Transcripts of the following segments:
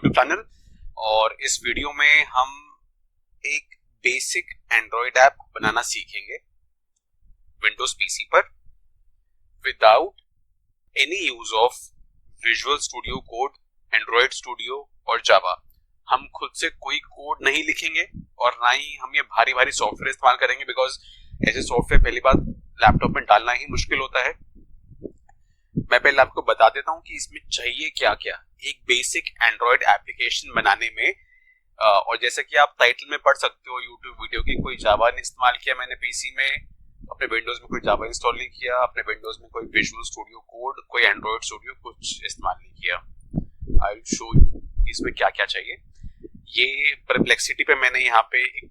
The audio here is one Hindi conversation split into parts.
YouTube channel. और इस वीडियो में हम एक बेसिक एंड्रॉयड ऐप बनाना सीखेंगे विंडोज पीसी पर without any use of visual studio code, Android studio और जावा। हम खुद से कोई कोड नहीं लिखेंगे और ना ही हम ये भारी भारी सॉफ्टवेयर इस्तेमाल करेंगे, बिकॉज ऐसे सॉफ्टवेयर पहली बात लैपटॉप में डालना ही मुश्किल होता है। मैं पहले आपको बता देता हूं कि इसमें चाहिए क्या क्या एक बेसिक एंड्रॉयड एप्लीकेशन बनाने में। और जैसे कि आप टाइटल में पढ़ सकते हो यूट्यूब वीडियो की, कोई जावा नहीं इस्तेमाल किया मैंने पीसी में, अपने विंडोज में कोई जावा इंस्टॉल नहीं किया, अपने विंडोज में कोई विजुअल स्टूडियो कोड, कोई एंड्रॉयड स्टूडियो कुछ इस्तेमाल नहीं किया। आई विल शो यू इसमें क्या क्या चाहिए। ये परप्लेक्सिटी पे मैंने यहाँ पे एक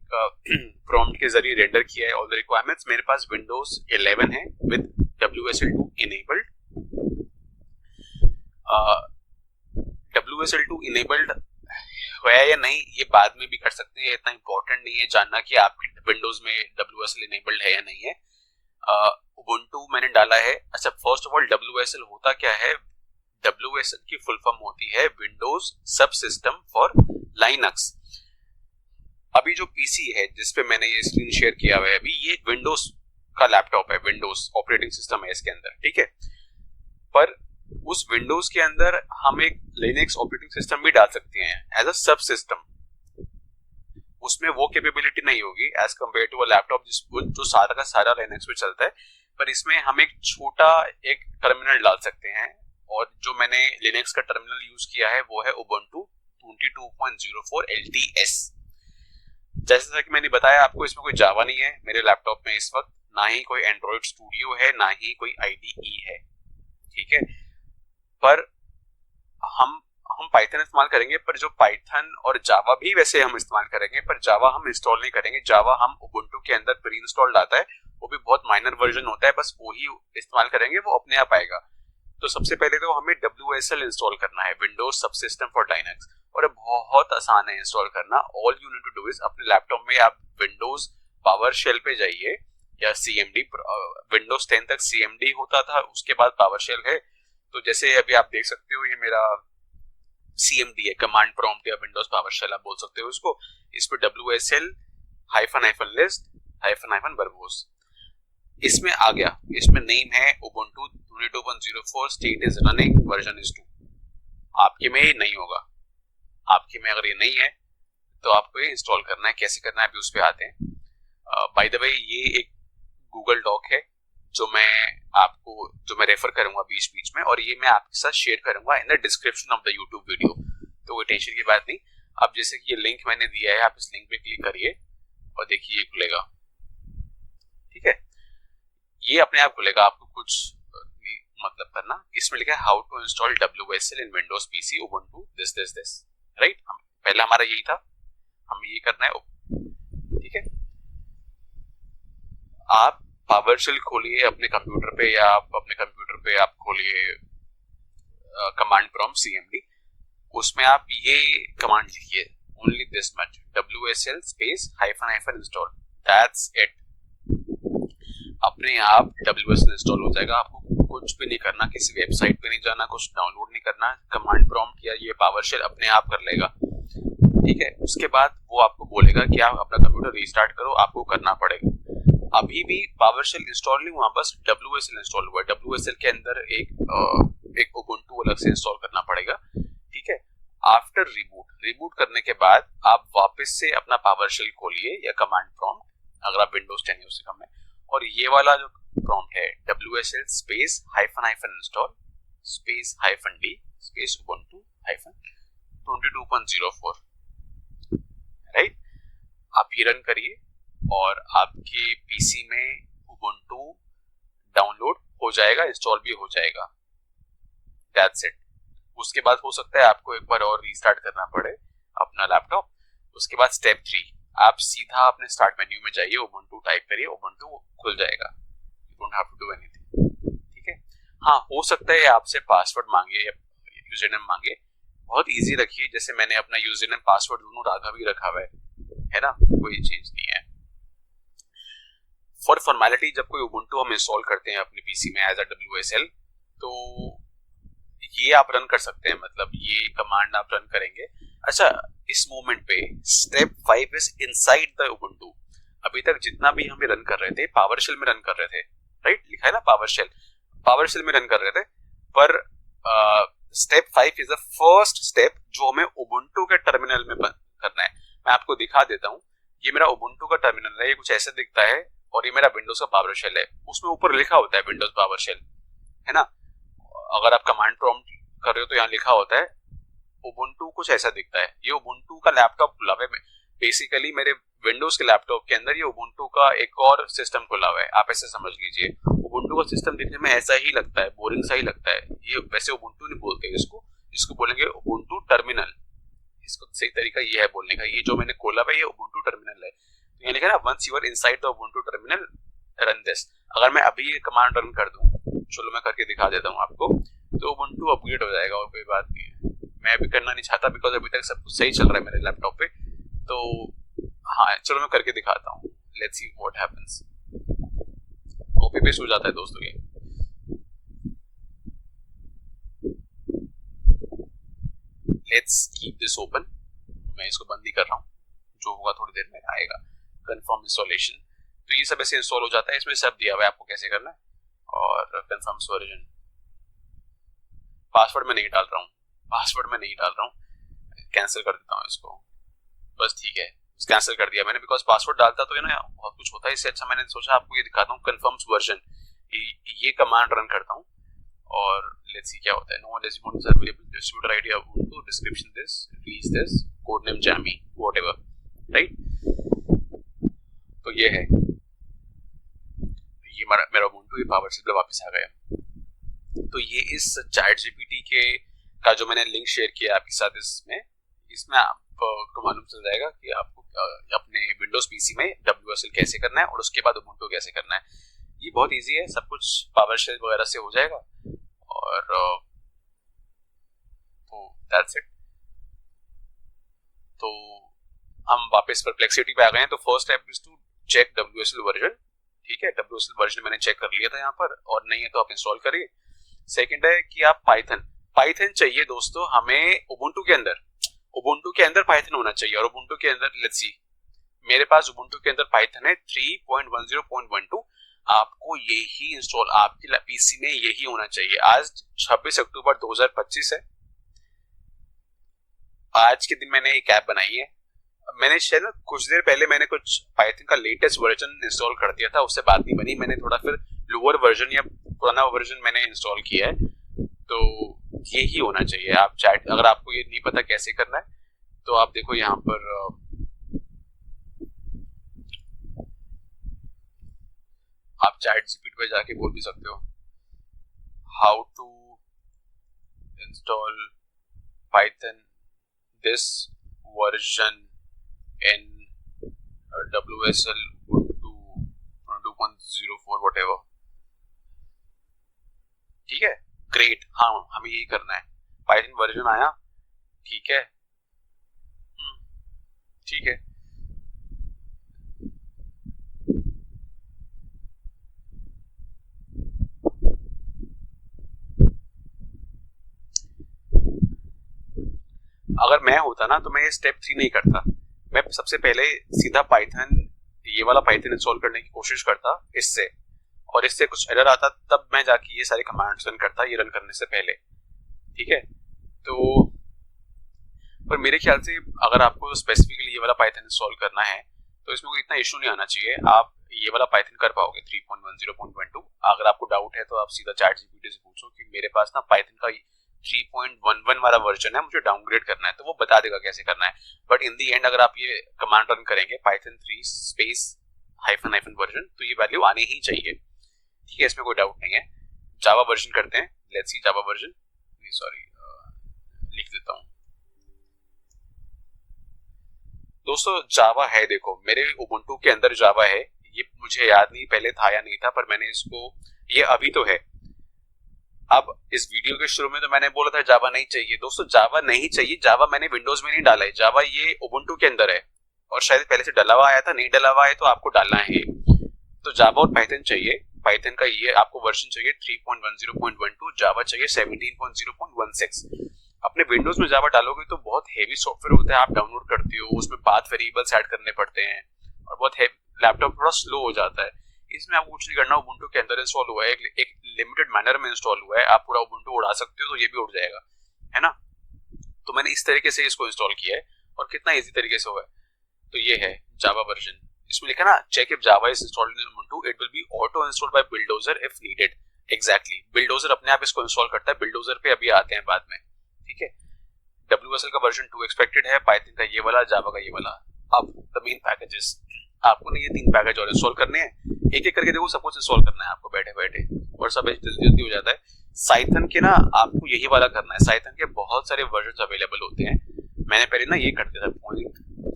प्रॉम्प्ट के जरिए रेंडर किया है ऑल द रिक्वायरमेंट्स। मेरे पास विंडोज 11 है with WSL2 enabled. WSL2 enabled है या नहीं ये बाद में भी कर सकते हैं, इतना इंपॉर्टेंट नहीं है जानना कि आपके विंडोज में WSL इनेबल्ड है या नहीं है। उबुंटू मैंने डाला है। अच्छा, फर्स्ट ऑफ ऑल WSL होता क्या है? WSL की फुल फॉर्म होती है विंडोज सब सिस्टम फॉर लाइनक्स। अभी जो पीसी है जिसपे मैंने ये स्क्रीन शेयर किया हुआ है, अभी ये विंडोज का लैपटॉप है, विंडोज ऑपरेटिंग सिस्टम है इसके अंदर, ठीक है। पर उस विंडोज के अंदर हम एक लिनक्स ऑपरेटिंग सिस्टम भी डाल सकते हैं एज अ सब सिस्टम। उसमें वो कैपेबिलिटी नहीं होगी as compare to a laptop जो सारा का सारा लिनक्स पे चलता है, पर इसमें हम एक छोटा एक टर्मिनल डाल सकते हैं। और जो मैंने लिनक्स का टर्मिनल यूज किया है वो है उबुंटू 22.04 LTS। जैसा कि मैंने बताया आपको, इसमें कोई जावा नहीं है मेरे लैपटॉप में इस वक्त, ना ही कोई एंड्रॉयड स्टूडियो है, ना ही कोई IDE है, ठीक है। पर हम पाइथन इस्तेमाल करेंगे, पर जो पाइथन और जावा भी वैसे हम इस्तेमाल करेंगे, पर जावा हम इंस्टॉल नहीं करेंगे। जावा हम उबुंटू के अंदर प्री इंस्टॉल्ड आता है, वो भी बहुत माइनर वर्जन होता है, बस वो ही इस्तेमाल करेंगे, वो अपने आप आएगा। तो सबसे पहले तो हमें WSL इंस्टॉल करना है, विंडोज सब सिस्टम फॉर लाइनक्स, और बहुत आसान है इंस्टॉल करना। All you need to do is अपने लैपटॉप में आप विंडोज पावर शेल पे जाइए या CMD। विंडोज 10 तक CMD होता था, उसके बाद पावर शेल है। तो जैसे अभी आप देख सकते हो ये मेरा CMD है, कमांड प्रॉम्प्ट या विंडोज पावर शेल आप बोल सकते हो इसको। इस पे WSL -list -verbose इसमें आ गया। इसमें नेम है Ubuntu 22.04, state is running, version is 2। आपके में ये नहीं होगा, आपके में अगर ये नहीं है तो आपको ये इंस्टॉल करना है। कैसे करना है अभी उस पे आते हैं। बाय द वे ये एक गूगल डॉक है जो मैं रेफर करूंगा बीच बीच में, और ये मैं आपके साथ शेयर करूंगा in the description of the YouTube video, तो कोई टेंशन की बात नहीं। अब जैसे कि ये लिंक मैंने दिया है, आप इस लिंक पे क्लिक करिए और देखिए ये खुलेगा, ठीक है। ये अपने आप खुलेगा, आपको कुछ मतलब करना। इसमें लिखा है how to install WSL in Windows PC Ubuntu this, right. पहला हमारा यही था, हमें ये करना है, ठीक है। आप पावर शेल खोलिए अपने कंप्यूटर पे, या आप अपने कंप्यूटर पे आप खोलिए कमांड प्रॉम्प्ट CMD। उसमें आप ये कमांड लिखिए, only this much, WSL space -- install, that's it. अपने आप WSL इंस्टॉल हो जाएगा। आपको कुछ भी नहीं करना, किसी वेबसाइट पे नहीं जाना, कुछ डाउनलोड नहीं करना। कमांड प्रॉम्प्ट या ये पावर शेल अपने आप कर लेगा, ठीक है। उसके बाद वो आपको बोलेगा कि आप अपना कंप्यूटर रीस्टार्ट करो, आपको करना पड़ेगा। अभी भी पावर शेल इंस्टॉल नहीं हुआ, बस WSL इंस्टॉल हुआ है। WSL के अंदर एक उबुंटू अलग से इंस्टॉल करना पड़ेगा, ठीक है। आफ्टर रिबूट करने के बाद आप वापस से अपना पावर शेल खोलिए या कमांड प्रॉम्प्ट, अगर आप विंडोज 10 यूज कर, और ये वाला जो प्रॉम्प्ट है WSL space -- install space -d space Ubuntu -22.04, right. आप ये रन करिए और आपके पीसी में उबुंटू डाउनलोड हो जाएगा, इंस्टॉल भी हो जाएगा, दैट्स इट। उसके बाद हो सकता है आपको एक बार और रीस्टार्ट करना पड़े अपना लैपटॉप। उसके बाद स्टेप 3, आप सीधा अपने स्टार्ट मेन्यू में जाइए, उबुंटू टाइप करिए, उबुंटू खुल जाएगा। You don't have to do anything, ठीक है। हाँ, हो सकता है आपसे पासवर्ड मांगे या यूजरनेम मांगे, बहुत इजी रखिए। जैसे मैंने अपना यूजरनेम पासवर्ड दोनों राघव ही रखा हुआ है ना, कोई चेंज नहीं है। फॉर फॉर्मेलिटी जब कोई उबुंटू हम इंस्टॉल करते हैं अपने पीसी में एज अ WSL, तो ये आप रन कर सकते हैं, मतलब ये कमांड आप रन करेंगे। अच्छा, इस मोमेंट पे step 5 is inside the Ubuntu. अभी तक जितना भी हम रन कर रहे थे पावर शेल में रन कर रहे थे, राइट, लिखा है ना पावर शेल में रन कर रहे थे, पर step 5 is the first step जो हमें उबुंटू के टर्मिनल में करना है। मैं आपको दिखा देता हूँ, ये मेरा उबुंटू का टर्मिनल है, ये कुछ ऐसे दिखता है, और ये मेरा विंडोज का पावर शेल है, उसमें ऊपर लिखा होता है विंडोज पावर शेल, है ना। अगर आप कमांड प्रॉम्प्ट कर रहे हो तो यहाँ लिखा होता है उबुंटू, कुछ ऐसा दिखता है। ये उबुंटू का लैपटॉप खुला हुआ है, बेसिकली मेरे विंडोज के लैपटॉप के अंदर ये उबुंटू का एक और सिस्टम खुला हुआ है, आप ऐसे समझ लीजिए। उबुंटू का सिस्टम दिखने में ऐसा ही लगता है, बोरिंग सा ही लगता है। ये वैसे उबुंटू नहीं बोलते इसको बोलेंगे उबुंटू टर्मिनल। इसको सही तरीका ये है बोलने का। ये जो मैंने खोला हुआ है ये उबुंटू टर्मिनल है, तो ये लिखा है ना, once you are inside the Ubuntu terminal run this. अगर मैं अभी ये कमांड रन कर दूं, चलो मैं करके दिखा देता हूँ आपको, तो उबुंटू अपग्रेड हो जाएगा और कोई बात नहीं है। मैं अभी करना नहीं चाहता बिकॉज अभी तक सब कुछ सही चल रहा है मेरे लैपटॉप पे, तो हाँ चलो मैं करके दिखाता हूँ। Let's see what happens. Copy paste हो जाता है दोस्तों ये। Let's keep this open. मैं इसको बंद ही कर रहा हूँ, जो होगा थोड़ी देर में आएगा। कंफर्म इंस्टॉलेशन, तो ये सब ऐसे इंस्टॉल हो जाता है, इसमें सब दिया हुआ है आपको कैसे करना है। और कंफर्म वर्जन, पासवर्ड में नहीं डाल रहा हूँ, कैंसिल कर देता हूँ इसको, बस ठीक है, कैंसिल कर दिया मैंने, बिकॉज पासवर्ड डालता तो है ना बहुत कुछ होता है, इससे अच्छा मैंने सोचा आपको ये दिखाता हूँ। कंफर्म वर्जन, ये कमांड रन करता हूँ और लेट्स सी क्या होता है। No decimal is available, distributor ID Ubuntu, description this, release this, code name Jammy, whatever, right. तो ये है, ये मेरा उबुंटू ये पावर शेल पे वापस आ गया। तो ये इस चैट जीपीटी के का जो मैंने लिंक शेयर किया आपके साथ, इसमें आपको मालूम चल जाएगा कि आपको अपने विंडोज पीसी में WSL कैसे करना है और उसके बाद उबुंटू कैसे करना है। ये बहुत इजी है, सब कुछ पावर शेल वगैरह से हो जाएगा। और तो दैट्स इट। तो हम वापस परप्लेक्सिटी पे आ गए हैं। तो first step is to check WSL version, ठीक है। WSL वर्जन मैंने चेक कर लिया था यहाँ पर, और नहीं है तो आप इंस्टॉल करिए। सेकंड है कि आप पाइथन चाहिए दोस्तों हमें उबुंटू के अंदर पाइथन होना चाहिए। और उबुंटू के अंदर लेट्स सी, मेरे पास उबुंटू के अंदर पाइथन है 3.10.12। आपको यही इंस्टॉल आपके पीसी में यही होना चाहिए। आज 26 अक्टूबर 2025 है। आज के दिन मैंने एक ऐप बनाई है। मैंने शायद कुछ देर पहले मैंने कुछ पाइथन का लेटेस्ट वर्जन इंस्टॉल कर दिया था, उससे बात नहीं बनी। मैंने थोड़ा फिर लोअर वर्जन या पुराना वर्जन मैंने इंस्टॉल किया है। तो यही होना चाहिए। आप चैट, अगर आपको ये नहीं पता कैसे करना है तो आप देखो यहाँ पर आप चैट जीपीटी पे जाके बोल भी सकते हो how to install Python this version in WSL 2.04 whatever, ठीक है। ग्रेट, हाँ हमें यही करना है। पाइथन वर्जन आया, ठीक है, ठीक है। अगर मैं होता ना तो मैं ये स्टेप 3 नहीं करता। मैं सबसे पहले सीधा पाइथन, ये वाला पाइथन इंस्टॉल करने की कोशिश करता इससे, और इससे कुछ एरर आता तब मैं जाके ये सारे कमांड्स रन करता, ये रन करने से पहले, ठीक है। तो पर मेरे ख्याल से अगर आपको स्पेसिफिकली ये वाला पाइथन इंस्टॉल करना है तो इसमें कोई इतना इशू नहीं आना चाहिए। आप ये वाला पाइथन कर पाओगे 3.10.12। अगर आपको डाउट है तो आप सीधा चैट जीपीटी से पूछो कि मेरे पास ना पाइथन का 3.11 वाला वर्जन है, मुझे डाउनग्रेड करना है, तो वो बता देगा कैसे करना है। बट इन दी एंड अगर आप ये कमांड रन करेंगे पाइथन 3 स्पेस हाइफन वर्जन, तो ये वैल्यू आनी ही चाहिए, ठीक है। इसमें कोई डाउट नहीं है। जावा वर्जन करते हैं, let's see Java version, sorry लिख देता हूँ दोस्तों। जावा है, देखो मेरे उबुंटू के अंदर जावा है। ये मुझे याद नहीं पहले था या नहीं था, पर मैंने इसको, ये अभी तो है। अब इस वीडियो के शुरू में तो मैंने बोला था जावा नहीं चाहिए। दोस्तों जावा नहीं चाहिए, जावा मैंने विंडोज में नहीं डाला है, जावा ये उबुंटू के अंदर है, और शायद पहले से डला हुआ आया था, नहीं डला हुआ है तो आपको डालना है। तो जावा और पाइथन चाहिए। पाइथन का ये आपको वर्जन चाहिए 3.10.12, जावा चाहिए 17.0.16। अपने विंडोज में जावा डालोगे तो बहुत हेवी सॉफ्टवेयर होता है, आप डाउनलोड करते हो, उसमें पाथ वेरिएबल्स ऐड करने पड़ते हैं और बहुत लैपटॉप थोड़ा स्लो हो जाता है। इसमें आपको कुछ नहीं करना, उबुंटू के अंदर इंस्टॉल हुआ है, एक लिमिटेड मैनर में इंस्टॉल हुआ है, आप पूरा उबुंटू उड़ा सकते हो, तो ये भी उड़ जाएगा, है ना। तो मैंने इस तरीके से इसको इंस्टॉल किया है और कितना इजी तरीके से हुआ है। तो ये है जावा वर्जन, इसमें लिखा ना check if Java is installed in Ubuntu, it will be auto installed by bulldozer if needed. Exactly, bulldozer अपने आप इसको इंस्टॉल करता है, बुलडोजर पे अभी आते हैं बाद में, ठीक है। WSL का वर्जन 2 एक्सपेक्टेड है, पाइथन का ये वाला, जावा का ये वाला। अब द मेन पैकेजेस, आपको ना ये 3 पैकेज और इंस्टॉल करने हैं, एक एक करके देखो सब कुछ इंस्टॉल करना है आपको बैठे बैठे, और सब जल्दी जल्दी हो जाता है। साइथन के ना आपको यही वाला करना है, साइथन के बहुत सारे वर्जन अवेलेबल होते हैं। मैंने पहले ना ये कर दिया था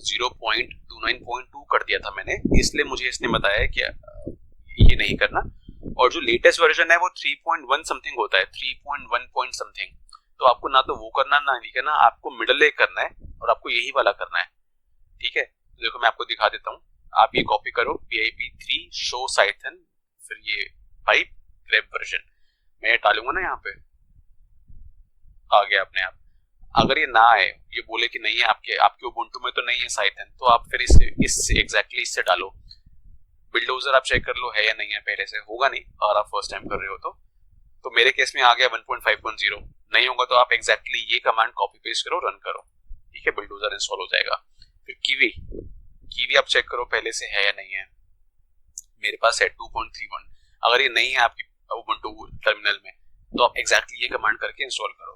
0.29.2 कर दिया था मैंने, इसलिए मुझे इसने बताया कि ये नहीं करना। और जो लेटेस्ट वर्जन है वो 3.1 समथिंग होता है, 3.1 पॉइंट समथिंग। तो आपको ना तो वो करना ना नहीं करना, आपको मिडल एक करना है और आपको यही वाला करना है, ठीक है। तो देखो मैं आपको दिखा देता हूँ, आप ये कॉपी करो PIP3 शो साइथन, फिर ये पाइप ग्रेप वर्जन मैं डालूंगा ना, यहाँ पे आ गया अपने आप। अगर ये ना आए, ये बोले कि नहीं है आपके उबुंटू में तो नहीं है साइथन, तो आप फिर इससे एग्जैक्टली इससे डालो। बुलडोजर आप चेक कर लो है या नहीं है, पहले से होगा नहीं अगर आप फर्स्ट टाइम कर रहे हो तो मेरे केस में आ गया 1.5.0, नहीं होगा तो आप एग्जैक्टली ये कमांड कॉपी पेस्ट करो, रन करो, ठीक है, बुलडोजर इंस्टॉल हो जाएगा। फिर कीवी आप चेक करो पहले से है या नहीं है, मेरे पास है 2.31। अगर ये नहीं है आपकी उबुंटू टर्मिनल में तो आप एग्जैक्टली ये कमांड करके इंस्टॉल करो।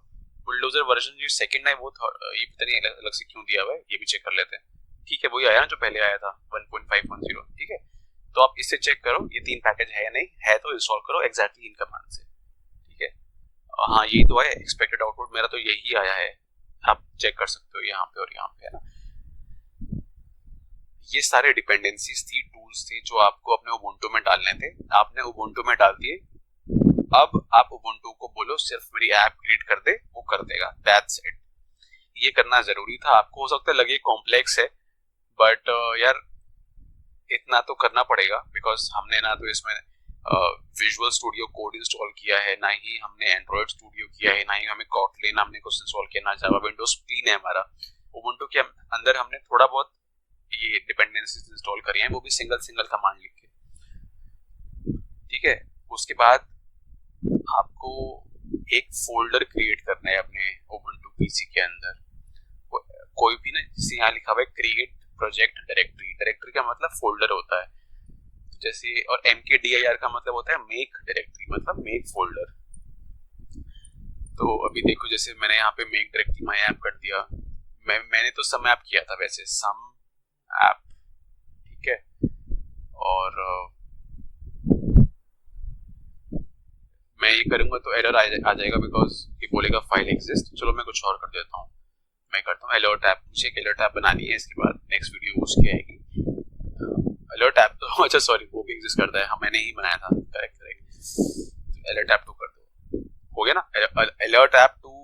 बुलडोजर वर्जन जो सेकंड है वो ये पता नहीं अलग से क्यों दिया हुआ है, ये भी चेक कर लेते हैं, ठीक है। वही आया ना जो पहले आया था 1.5.0, ठीक है। तो आप इससे चेक करो ये 3 पैकेज है या नहीं है, तो इंस्टॉल करो एग्जैक्टली इन कमांड से, ठीक है। हाँ यही तो है एक्सपेक्टेड आउटपुट, मेरा तो यही आया है, आप चेक कर सकते हो यहाँ पे और यहाँ पे, है ना। ये सारे डिपेंडेंसीज थी, टूल्स थे जो आपको अपने उबुंटू में डालने थे, आपने उबुंटू में डाल दिए। अब आप उबुंटू को बोलो सिर्फ मेरी ऐप क्रिएट कर दे, वो कर देगा, दैट्स इट। ये करना जरूरी था, आपको हो सकता है लगे कॉम्प्लेक्स है, बट यार इतना तो करना पड़ेगा, बिकॉज हमने ना तो इसमें विजुअल स्टूडियो कोड इंस्टॉल किया है, ना ही हमने एंड्रॉइड स्टूडियो किया है, ना ही हमें कॉटलिन हमने कुछ इंस्टॉल किया, ना जावा, विंडोज क्लीन है हमारा। उबुंटू के अंदर हमने थोड़ा बहुत ये डिपेंडेंसीज इंस्टॉल करी हैं, वो भी सिंगल कमांड लिख के, ठीक है। उसके बाद आपको एक फोल्डर क्रिएट करना है अपने उबुंटू पीसी के अंदर, कोई भी ना, जैसे यहाँ लिखा हुआ है क्रिएट प्रोजेक्ट डायरेक्टरी, डायरेक्टरी का मतलब फोल्डर होता है जैसे, और MKDIR का मतलब होता है मेक डायरेक्टरी, मतलब मेक फोल्डर। तो अभी देखो जैसे मैंने यहाँ पे मेक डायरेक्टरी माई ऐप कर दिया, मैंने तो सम ऐप किया था वैसे, सम ऐप, ठीक है। और मैं ये करूंगा तो एरर आ जाएगा, बिकॉज ये बोलेगा फाइल एग्जिस्ट। चलो मैं कुछ और कर देता हूँ, मैं करता हूँ अलर्ट ऐप, मुझे एक अलर्ट ऐप बनानी है, इसके बाद नेक्स्ट वीडियो उसकी आएगी। अलर्ट ऐप तो अच्छा सॉरी वो भी एग्जिस्ट करता है, हाँ मैंने ही बनाया था, करेक्ट। अलर्ट ऐप 2 कर दो, हो गया ना। अलर्ट ऐप 2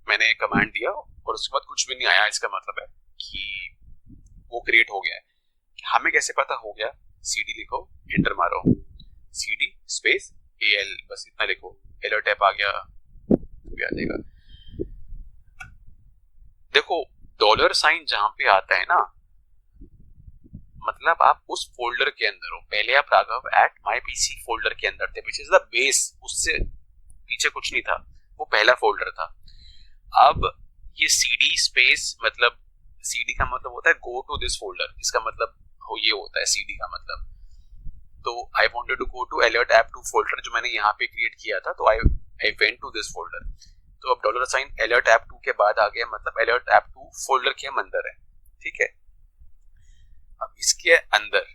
मैंने कमांड दिया और उसके बाद कुछ भी नहीं आया, इसका मतलब है कि वो क्रिएट हो गया है। हमें कैसे पता हो गया, CD लिखो, एंटर मारो, CD स्पेस AL, बस इतना लिखो, अलर्ट ऐप आ गया, भी आ जाएगा। देखो $साइन जहां पे आता है ना, मतलब आप उस फोल्डर के अंदर हो। पहले आप राघव @mypc फोल्डर के अंदर थे, विच इज द बेस, उससे पीछे कुछ नहीं था, वो पहला फोल्डर था। अब ये CD स्पेस, मतलब CD का मतलब होता है गो टू दिस फोल्डर, इसका मतलब ये होता है CD का मतलब। तो I wanted to go to alert app 2 folder जो मैंने यहाँ पे क्रिएट किया था, तो I went to this folder. तो अब $साइन अलर्ट ऐप 2 के बाद आ गया, मतलब अलर्ट ऐप 2 फोल्डर के अंदर है, ठीक है। अब इसके अंदर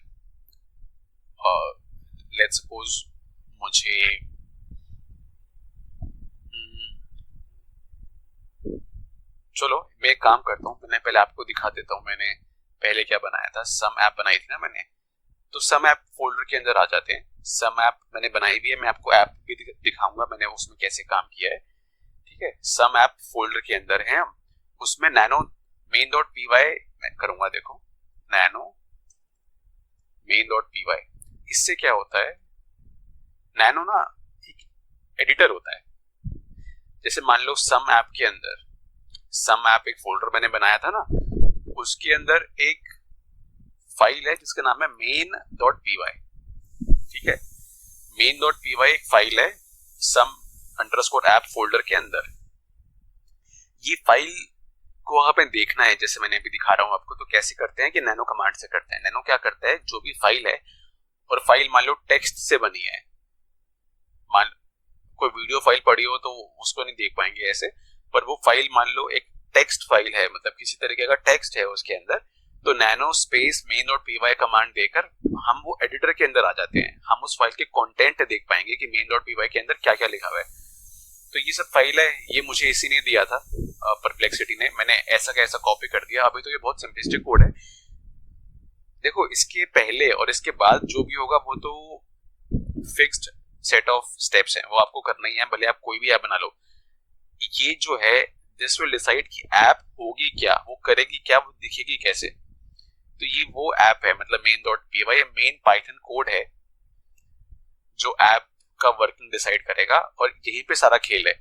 लेट्स सपोज मुझे चलो मैं एक काम करता हूँ, मैंने पहले आपको दिखा देता हूँ मैंने पहले क्या बनाया था। सम ऐप बनाई थी ना मैंने, तो सम ऐप फोल्डर के अंदर आ जाते हैं। सम ऐप मैंने बनाई भी है, मैं आपको ऐप भी दिखाऊंगा मैंने उसमें कैसे काम किया है, ठीक है। सम ऐप फोल्डर के अंदर है हम, उसमें नैनो main.py मैं करूंगा, देखो नैनो main.py। इससे क्या होता है, नैनो ना एक एडिटर होता है। जैसे मान लो सम ऐप के अंदर, सम ऐप एक फोल्डर मैंने बनाया था ना, उसके अंदर एक फाइल है जिसका नाम है main.py। ठीक है, main.py एक फाइल है सम अंडरस्कोर ऐप फोल्डर के अंदर। ये फाइल को हमें देखना है, जैसे मैंने अभी दिखा रहा हूं आपको। तो कैसे करते हैं कि नैनो कमांड से करते हैं। नैनो क्या करता है, जो भी फाइल है, और फाइल मान लो टेक्स्ट से बनी है, मान कोई वीडियो फाइल पड़ी हो तो उसको नहीं देख पाएंगे ऐसे, पर वो फाइल मान लो एक टेक्स्ट फाइल है, मतलब किसी तरीके का टेक्स्ट है उसके अंदर, तो नैनो स्पेस main.py कमांड देकर हम वो एडिटर के अंदर आ जाते हैं। हम उस फाइल के कंटेंट देख पाएंगे कि main.py के अंदर क्या क्या लिखा हुआ है। तो ये सब फाइल है, ये मुझे इसी ने दिया था, परप्लेक्सिटी ने। मैंने ऐसा का ऐसा कॉपी कर दिया। अभी तो ये बहुत सिंपलिस्टिक कोड है। देखो, इसके पहले और इसके बाद जो भी होगा वो तो फिक्स्ड सेट ऑफ स्टेप्स हैं, वो आपको करना ही है, भले आप कोई भी ऐप बना लो। ये जो है दिस विल डिसाइड कि ऐप होगी क्या, वो करेगी क्या, वो दिखेगी कैसे। तो ये वो ऐप है, मतलब main.py मेन पाइथन कोड है जो ऐप का वर्किंग डिसाइड करेगा, और यहीं पे सारा खेल है।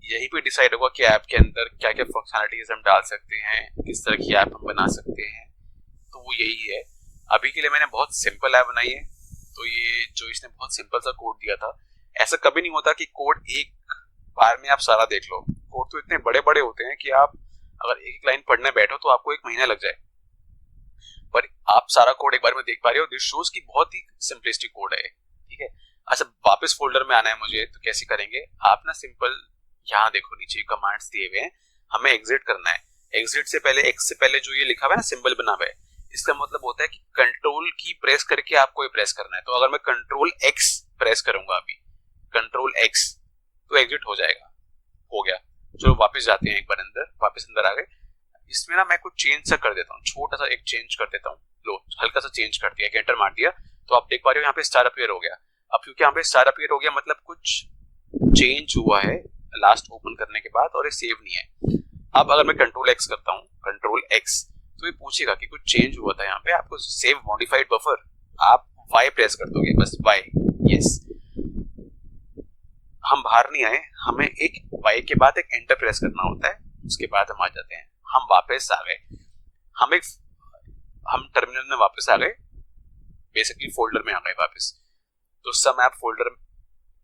यहीं पे डिसाइड होगा कि ऐप के अंदर क्या क्या फंक्शनलिटीज हम डाल सकते हैं, किस तरह की ऐप हम बना सकते हैं। तो वो यही है। अभी के लिए मैंने बहुत सिंपल ऐप बनाई है। तो ये जो इसने बहुत सिंपल सा कोड दिया था, ऐसा कभी नहीं होता कि कोड एक बार में आप सारा देख लो। कोड तो इतने बड़े बड़े होते हैं कि आप अगर एक लाइन पढ़ने बैठो तो आपको 1 महीना लग जाए, पर आप सारा कोड एक बार में देख पा रहे हो। दिस शोज की बहुत ही सिंपलिस्टिक कोड है। ठीक है, अच्छा वापस फोल्डर में आना है मुझे, तो कैसे करेंगे आप ना, सिंपल यहाँ देखो नीचे कमांड्स दिए हुए हैं, हमें एग्जिट करना है। एग्जिट से पहले, एक्स से पहले जो ये लिखा हुआ है ना, सिंबल बना हुआ है, इसका मतलब होता है कि कंट्रोल की प्रेस करके आपको ये प्रेस करना है। तो अगर मैं कंट्रोल एक्स प्रेस करूंगा अभी, कंट्रोल एक्स, तो एग्जिट हो जाएगा। हो गया। चलो वापस जाते हैं एक बार अंदर, वापस अंदर आ गए। इसमें ना मैं कुछ चेंज सा कर देता हूँ, छोटा सा एक चेंज कर देता हूँ। लो, हल्का सा चेंज कर दिया, एंटर मार दिया, तो आप देख पा रहे हो यहाँ पे स्टार अपीयर हो गया। अब क्योंकि यहाँ पे स्टार अपीयर हो गया, मतलब कुछ चेंज हुआ है लास्ट ओपन करने के बाद, और ये सेव नहीं है। अब अगर मैं कंट्रोल एक्स करता हूँ, कंट्रोल एक्स, तो ये पूछेगा कि कुछ चेंज हुआ था यहाँ पे, आपको सेव मॉडिफाइड बफर। आप वाई प्रेस कर दोगे, बस वाई, यस। हम बाहर नहीं आए, हमें एक वाई के बाद एक एंटर प्रेस करना होता है, उसके बाद हम आ जाते हैं। हम वापस आ गए, हम टर्मिनल में वापस आ गए, बेसिकली फोल्डर में आ गए वापस। तो सम ऐप फोल्डर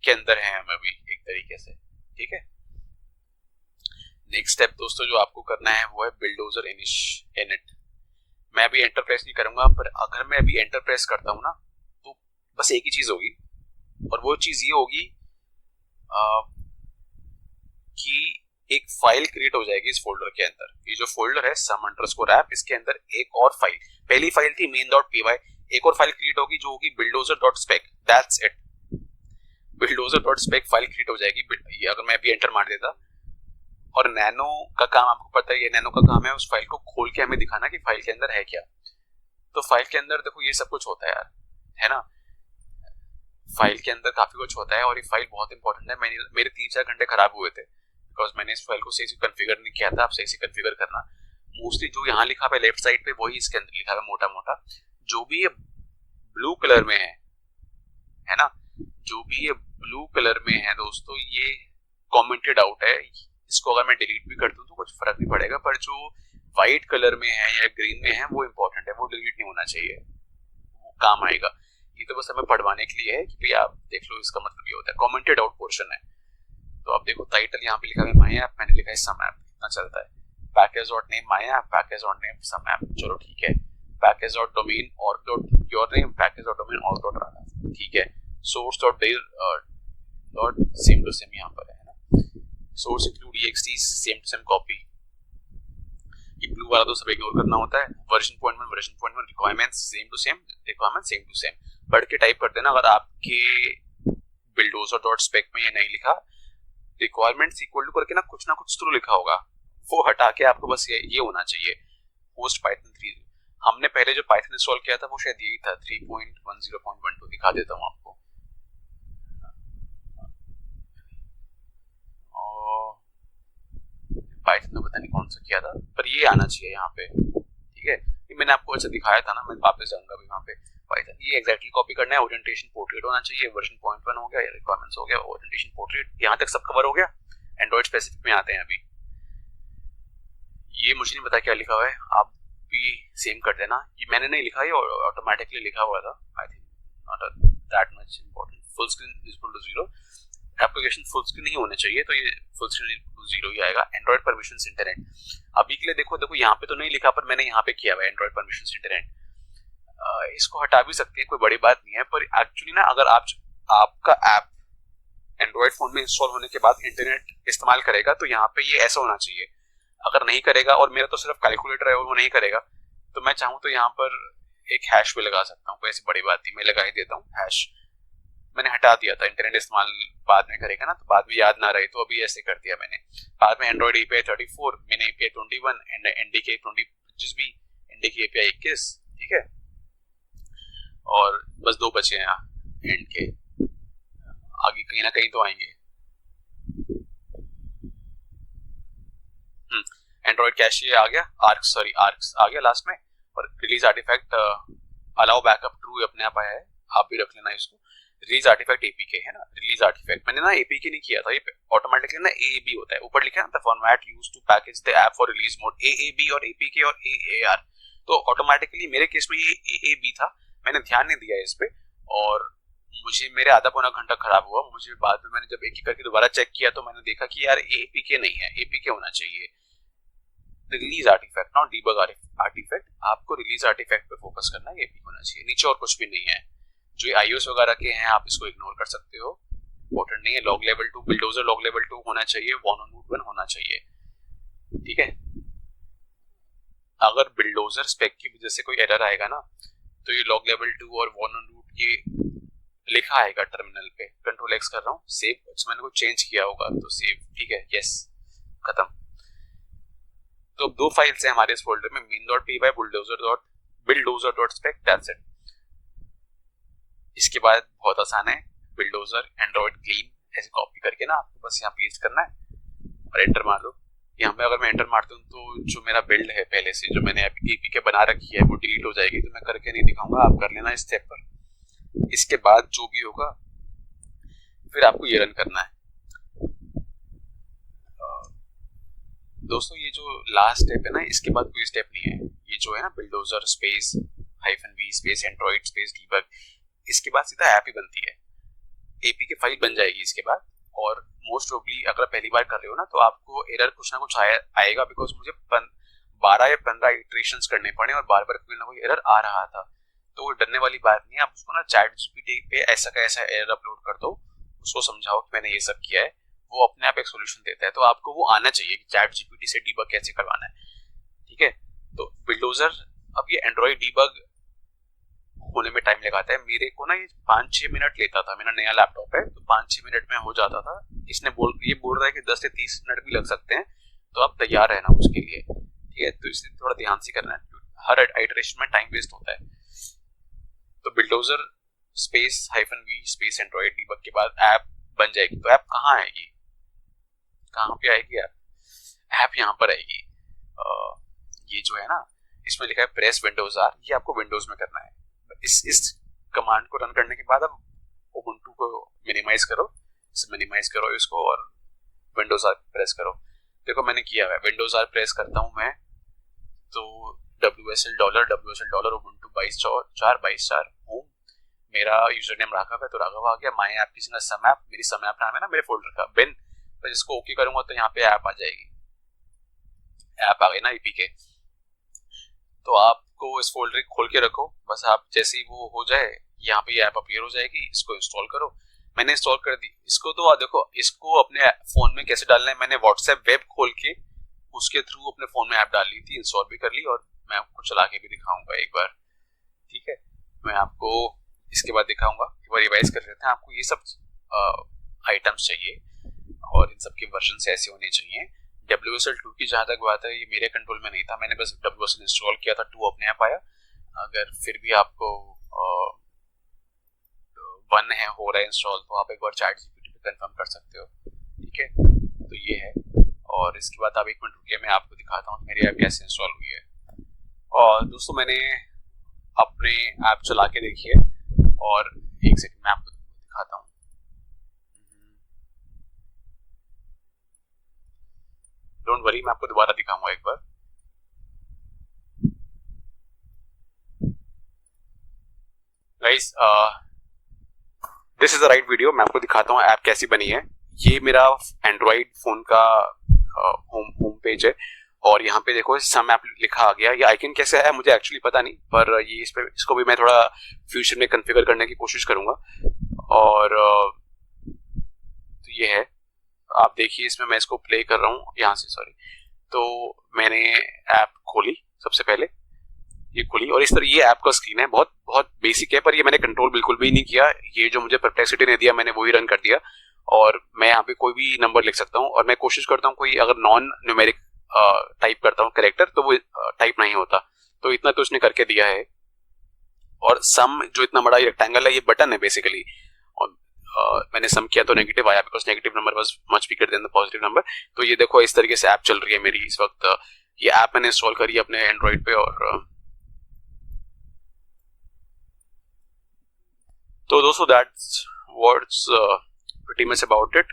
के अंदर है हम अभी एक तरीके से। ठीक है, नेक्स्ट स्टेप दोस्तों जो आपको करना है वो है बिल्डोजर इनिट। मैं अभी एंटर प्रेस नहीं करूंगा, पर अगर मैं अभी एंटर प्रेस करता हूं ना, तो बस एक ही चीज होगी, और वो चीज ये होगी कि एक फाइल क्रिएट हो जाएगी इस फोल्डर के अंदर। ये जो फोल्डर है सम अंडरस्कोर ऐप, इसके अंदर एक और फाइल, पहली फाइल थी main.py, एक और फाइल क्रिएट होगी जो होगी buildozer.spec। That's it, buildozer.spec file create हो जाएगी। ये अगर मैं अभी एंटर मार देता, और नैनो का काम आपको पता है, ये नैनो का काम है उस फाइल को खोल के हमें दिखाना कि फाइल के अंदर है क्या। तो फाइल के अंदर देखो ये सब कुछ होता है यार, है ना, फाइल के अंदर काफी कुछ होता है, और ये फाइल बहुत इंपॉर्टेंट है। मेरे 3-4 घंटे खराब हुए थे बिकॉज मैंने इस फाइल को सही से कॉन्फ़िगर नहीं किया था। आप सही से कॉन्फ़िगर करना। मोस्टली जो यहाँ लिखा है लेफ्ट साइड पे, वही इसके अंदर लिखा है मोटा मोटा। जो भी ये ब्लू कलर में है ना, जो भी ये ब्लू कलर में है दोस्तों, ये कमेंटेड आउट है। इसको अगर मैं डिलीट भी कर दूं तो कुछ फर्क नहीं पड़ेगा, पर जो व्हाइट कलर में है या ग्रीन में है वो इंपॉर्टेंट है, वो डिलीट नहीं होना चाहिए, वो काम आएगा। ये तो बस हमें पढ़वाने के लिए है कि भाई आप देख लो, इसका मतलब ये होता है कमेंटेड आउट पोर्शन है। तो आप देखो टाइटल यहाँ पे लिखा है माय ऐप, मैंने लिखा है सम ऐप, इतना चलता है। Package dot name my app, package dot name some app, चलो ठीक है। Package dot domain org dot your name, package dot domain org dot Rana, ठीक है। Source dot dir dot same to same यहाँ पर है ना, source include ext same to same copy. ये ब्लू वाला तो सब इग्नोर करना होता है। वर्जन पॉइंट में requirements same to same, requirement same to same पढ़ के टाइप कर देना। अगर आपके buildozer.spec में ये नहीं लिखा, रिक्वायरमेंट्स इक्वल टू करके ना कुछ तो लिखा होगा, वो हटा के आपको बस ये होना चाहिए होस्ट पाइथन 3। हमने पहले जो पाइथन इंस्टॉल किया था वो शायद यही था 3.10.12। दिखा देता हूँ आपको। पाइथन में पता नहीं कौन सा किया था, पर ये आना चाहिए यहाँ पे। ठीक है, ये मैंने आपको ऐसे दिखाया था ना, मैं वापस जाऊंगा अभी वहाँ पे। पाइथन ये एग्जैक्टली कॉपी करना है। ओरिएंटेशन पोर्ट्रेट होना चाहिए, वर्जन 0.1 हो गया, रिक्वायरमेंट्स हो गया, ओरिएंटेशन पोर्ट्रेट, यहाँ तक सब कवर हो गया। एंड्रॉइड स्पेसिफिक में आते हैं अभी। ये मुझे नहीं पता क्या लिखा हुआ है, आप भी सेम कर देना। ये मैंने नहीं लिखा, ये ऑटोमेटिकली लिखा हुआ था। I think not that much important. Full screen is equal to 0, application full screen ही होने चाहिए, तो ये फुल स्क्रीन 0 ही आएगा। एंड्रॉइड परमिशंस इंटरनेट, अभी के लिए देखो यहाँ पे तो नहीं लिखा, पर मैंने यहाँ पे किया हुआ है एंड्रॉइड परमिशंस इंटरनेट। इसको हटा भी सकते हैं, कोई बड़ी बात नहीं है, पर एक्चुअली ना अगर आपका ऐप एंड्रॉइड फोन में इंस्टॉल होने के बाद इंटरनेट इस्तेमाल करेगा तो यहाँ पे ये ऐसा होना चाहिए। अगर नहीं करेगा, और मेरा तो सिर्फ कैलकुलेटर है और वो नहीं करेगा, तो मैं चाहूँ तो यहाँ पर एक हैश भी लगा सकता हूँ, कोई ऐसी बड़ी बात नहीं, मैं लगा ही देता हूँ हैश। मैंने हटा दिया था, इंटरनेट इस्तेमाल बाद में करेगा ना तो बाद में याद ना रहे, तो अभी ऐसे कर दिया मैंने। बाद में एंड्रॉइड API 34, मैंने API 21 एंड NDK 20 भी, NDK API 21, ठीक है। और बस 2 बचे हैं यहाँ एंड के, आगे कहीं ना कहीं तो आएंगे। एंड्रॉइड कैशे आ गया, आर्क्स आ गया लास्ट में, और release artifact allow backup true अपने आप आया है, आप भी रख लेना इसको। रिलीज आर्टिफैक्ट APK है ना, रिलीज आर्टिफैक्ट मैंने ना APK नहीं किया था, ये ऑटोमेटिकली ना AAB होता है, ऊपर लिखा है ना, the format used to package the app for release mode, AAB और APK और AAR, तो ऑटोमेटिकली मेरे केस में ये AAB था, मैंने ध्यान नहीं दिया इस पे, और मुझे मेरे आधा पौना घंटा खराब हुआ। मुझे बाद में मैंने जब एक करके दोबारा चेक किया तो मैंने देखा कि यार APK नहीं है, APK होना चाहिए। Release artifact not debug artifact, आपको रिलीज आर्टिफैक्ट पे फोकस करना है, APK होना चाहिए, नीचे और कुछ भी नहीं है। जो iOS वगैरह के हैं आप इसको इग्नोर कर सकते हो, इंपॉर्टेंट नहीं है। Log level 2 bulldozer log level 2 होना चाहिए, वन ऑन रूट 1 होना चाहिए, ठीक है। अगर बिल्डोजर स्पेक की वजह से कोई एरर आएगा ना तो ये लॉग लेवल 2 और वन ऑन रूट ये लिखा आएगा टर्मिनल पे। कंट्रोल X कर रहा हूँ, सेव, मैंने को चेंज किया होगा तो सेव, ठीक है, यस, खत्म। तो 2 फाइल्स हैं हमारे इस फोल्डर में, main.py, bulldozer.spec, दैट्स इट। इसके बाद बहुत आसान है, बिल्डोजर एंड्रॉइड क्लीन ऐसे कॉपी करके ना आपको बस यहाँ पेस्ट करना है और एंटर मार दो। यहाँ पे अगर मैं एंटर मारता हूँ तो जो मेरा बिल्ड है पहले से, जो मैंने अभी APK बना रखी है, वो डिलीट हो जाएगी, तो मैं करके नहीं दिखाऊंगा, आप कर लेना इस स्टेप पर। इसके बाद जो भी होगा फिर आपको ये रन करना है। दोस्तों ये जो लास्ट स्टेप है ना, इसके बाद कोई स्टेप नहीं है, ये जो है ना bulldozer space -v space Android space debug, इसके बाद सीधा ऐप ही बनती है, APK फाइल बन जाएगी इसके बाद। और मोस्ट प्रोबेबली अगर पहली बार कर रहे हो ना तो आपको एरर कुछ ना कुछ आएगा, बिकॉज मुझे 12 या 15 इटरेशंस करने पड़े और बार बार कोई ना कोई एरर आ रहा था, तो डरने वाली बात नहीं है। आप उसको ना ChatGPT पे ऐसा का ऐसा एरर अपलोड कर दो, उसको समझाओ कि मैंने ये सब किया है, वो अपने आप एक सोल्यूशन देता है। तो आपको वो आना चाहिए कि ChatGPT से डीबग कैसे करवाना है, ठीक है। तो बिल्डोजर, अब ये एंड्रॉइड डीबग होने में टाइम लगाता है, मेरे को ना ये 5-6 मिनट लेता था, मेरा नया लैपटॉप है तो 5-6 मिनट में हो जाता था। इसने ये बोल रहा है कि 10 से 30 मिनट भी लग सकते हैं, तो आप तैयार रहना उसके लिए, ठीक है। तो इसलिए थोड़ा ध्यान से करना है, हर आइटरेशन में टाइम वेस्ट होता है। तो bulldozer space -v space Android debug के बाद ऐप बन जाएगी। तो ऐप कहाँ आएगी, कहाँ पे आएगी ऐप यहाँ पर आएगी। ये जो है ना, इसमें लिखा है प्रेस विंडोज R, ये आपको विंडोज में करना है। इस कमांड को रन करने के बाद अब उबुंटू को मिनिमाइज करो इसको, और विंडोज R प्रेस करो। देखो मैंने किया है, विंडोज R प्रेस करता हूँ मैं तो WSL डॉलर उबुंटू 22.4 होम, मेरा यूजर नेम राघव है तो राघव आ गया। माई ऐप किसी ना सम ऐप, मेरी सम ऐप नाम है ना मेरे फोल्डर का, बिन, तो जिसको ओके करूंगा तो यहाँ पे ऐप आ जाएगी, ऐप आ गई ना APK। तो आपको इस फोल्डर को खोल के रखो, बस आप जैसे ही वो हो जाए यहाँ पे ऐप अपीयर हो जाएगी, इसको इंस्टॉल करो। मैंने इंस्टॉल कर दी इसको। तो देखो इसको अपने फोन में कैसे डालना है, मैंने व्हाट्सएप वेब खोल के उसके थ्रू अपने फोन में ऐप डाल ली थी, इंस्टॉल भी कर ली, और मैं आपको चला के भी दिखाऊंगा एक बार, ठीक है। मैं आपको इसके बाद दिखाऊंगा, एक बार रिवाइज कर लेते हैं। आपको ये सब आइटम्स चाहिए और इन सब के वर्जन ऐसे होने चाहिए। WSL 2 की जहां तक बात है, ये मेरे कंट्रोल में नहीं था, मैंने बस WSL इंस्टॉल किया था, 2 अपने आप आया। अगर फिर भी आपको 1 है हो रहा है इंस्टॉल, तो आप एक बार ChatGPT पे कंफर्म कर सकते हो, ठीक है। तो ये है, और इसके बाद आप 1 मिनट रुकिए, मैं आपको दिखाता हूँ मेरी ऐप कैसे इंस्टॉल हुई है। और दोस्तों मैंने अपने ऐप चला के देखिए। और एक सेकंड मैं आपको दिखाता हूँ। डोंट वरी, मैं आपको दोबारा दिखाऊंगा एक बार। Guys, this is the right video. मैं आपको दिखाता हूँ ऐप कैसी बनी है। ये मेरा एंड्रॉइड फोन का होम पेज है और यहाँ पे देखो सम ऐप लिखा आ गया। ये आइकन कैसे है मुझे एक्चुअली पता नहीं, पर ये इसको भी मैं थोड़ा फ्यूचर में कॉन्फ़िगर करने की कोशिश करूंगा। और तो ये है, आप देखिए इसमें मैं इसको प्ले कर रहा हूँ यहाँ से, सॉरी। तो मैंने ऐप खोली, सबसे पहले ये खुली और इस तरह ये ऐप का स्क्रीन है। बहुत बहुत बेसिक है, पर ये मैंने कंट्रोल बिल्कुल भी नहीं किया। ये जो मुझे परप्लेक्सिटी ने दिया मैंने वही रन कर दिया। और मैं यहाँ पे कोई भी नंबर लिख सकता हूँ और मैं कोशिश करता हूँ कोई अगर नॉन न्यूमेरिक टाइप करता हूँ कैरेक्टर तो वो टाइप नहीं होता। तो इतना तो उसने करके दिया है। और सम जो इतना बड़ा रेक्टेंगल है ये बटन है बेसिकली। और मैंने सम किया तो नेगेटिव आया because negative number was much bigger than the positive number. तो ये देखो इस तरीके से ऐप चल रही है मेरी इस वक्त। ये ऐप मैंने इंस्टॉल करी है अपने एंड्रॉइड पे। और तो दोस्तों that's what's pretty much about it.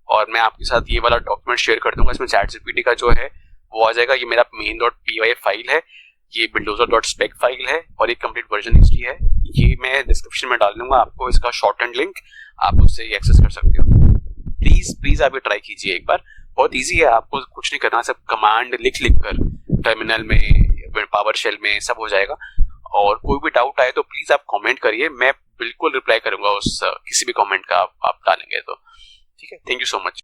और मैं आपके साथ ये वाला डॉक्यूमेंट शेयर कर दूंगा। इसमें चैट जीपीटी का जो है वो आ जाएगा। ये मेरा main.py फाइल है, ये bulldozer.spec फाइल है और एक कंप्लीट वर्जन हिस्ट्री है। ये मैं डिस्क्रिप्शन में डाल दूंगा आपको इसका शॉर्ट एंड लिंक, आप उससे ये एक्सेस कर सकते हो। प्लीज प्लीज आप ये ट्राई कीजिए एक बार। बहुत इजी है, आपको कुछ नहीं करना, सब कमांड लिख कर टर्मिनल में पावर शेल में सब हो जाएगा। और कोई भी डाउट आए तो प्लीज आप कमेंट करिए, मैं बिल्कुल रिप्लाई करूंगा उस किसी भी कमेंट का आप डालेंगे तो। ठीक है, थैंक यू सो मच।